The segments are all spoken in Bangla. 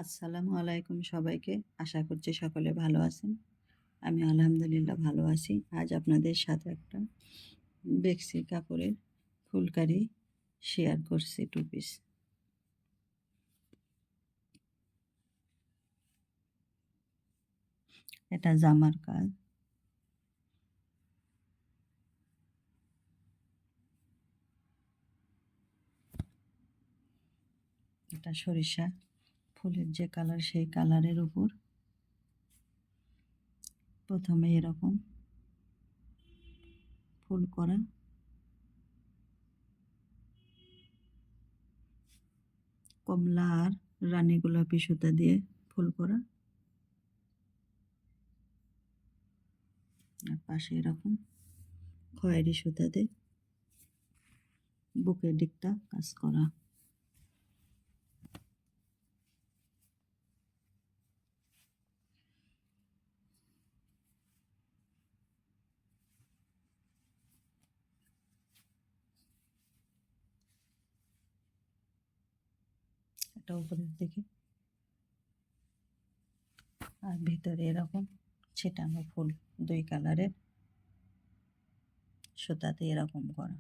আসসালামু আলাইকুম সবাইকে। আশা করছি সকলে ভালো আছেন। আমি আলহামদুলিল্লাহ ভালো আছি। আজ আপনাদের সাথে একটা বেক্সি কাপড়ের ফুলকারি শেয়ার করছি 2 পিস। এটা জামার কাজ। এটা সরিষা ফুলের যে কালার সেই কালারের উপর প্রথমে এরকম ফুল করা, কমলা আর রানী গোলাপি সুতা দিয়ে ফুল করা, আর পাশে এরকম খয়েরি সুতা দিয়ে বুকের দিকটা কাজ করা। এটা উপরের দিকে, আর ভিতরে এরকম ছেটানো ফুল 2 কালারের সুতাতে এরকম করা।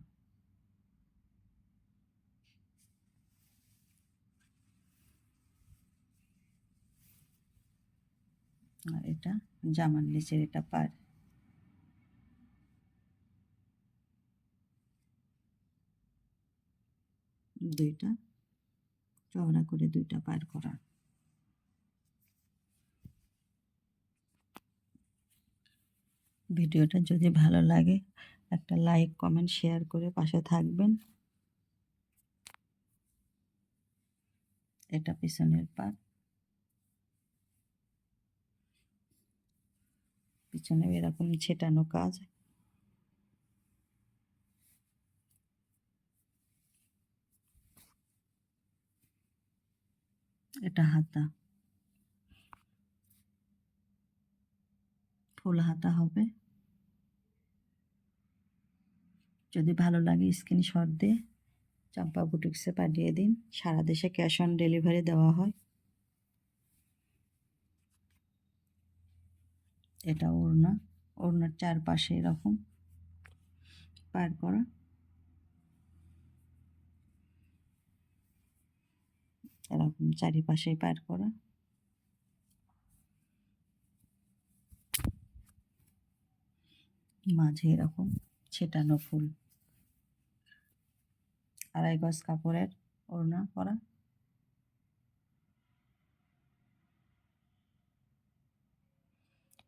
আর এটা জামার নিচের এটা পার, দুইটা চওড়া করে 2টা পার করা। ভিডিওটা যদি ভালো লাগে একটা লাইক কমেন্ট শেয়ার করে পাশে থাকবেন। এটা পিছনের পার, পিছনে এরকম ছেটানো কাজ। এটা হাতা, ফুল হাতা হবে। যদি ভালো লাগে স্ক্রিনশট দিয়ে চাম্পা বুটিক্সে পাঠিয়ে দিন। সারা দেশে ক্যাশ অন ডেলিভারি দেওয়া হয়। এটা ওড়না, ওড়নার চারপাশে এরকম পার করা, এরকম চারিপাশে পার করা। মাঝে এরকম ছেটানো ফুল, 2.5 গজ কাপড়ের ওড়না করা।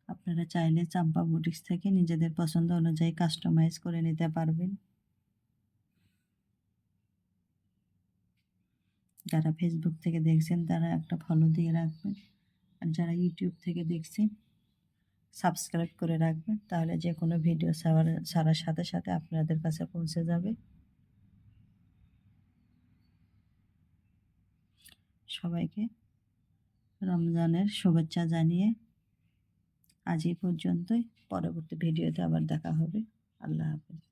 আপনারা চাইলে চাম্পা বুটিক্স থেকে নিজেদের পছন্দ অনুযায়ী কাস্টমাইজ করে নিতে পারবেন। যারা ফেসবুক থেকে দেখছেন তারা একটা ফলো দিয়ে রাখবেন, আর যারা ইউটিউব থেকে দেখছেন সাবস্ক্রাইব করে রাখবেন, তাহলে যে কোনো ভিডিও ছাড়ার সাথে সাথে আপনাদের কাছে পৌঁছে যাবে। সবাইকে রমজানের শুভেচ্ছা জানিয়ে আজ এই পর্যন্তই। পরবর্তী ভিডিওতে আবার দেখা হবে। আল্লাহ হাফেজ।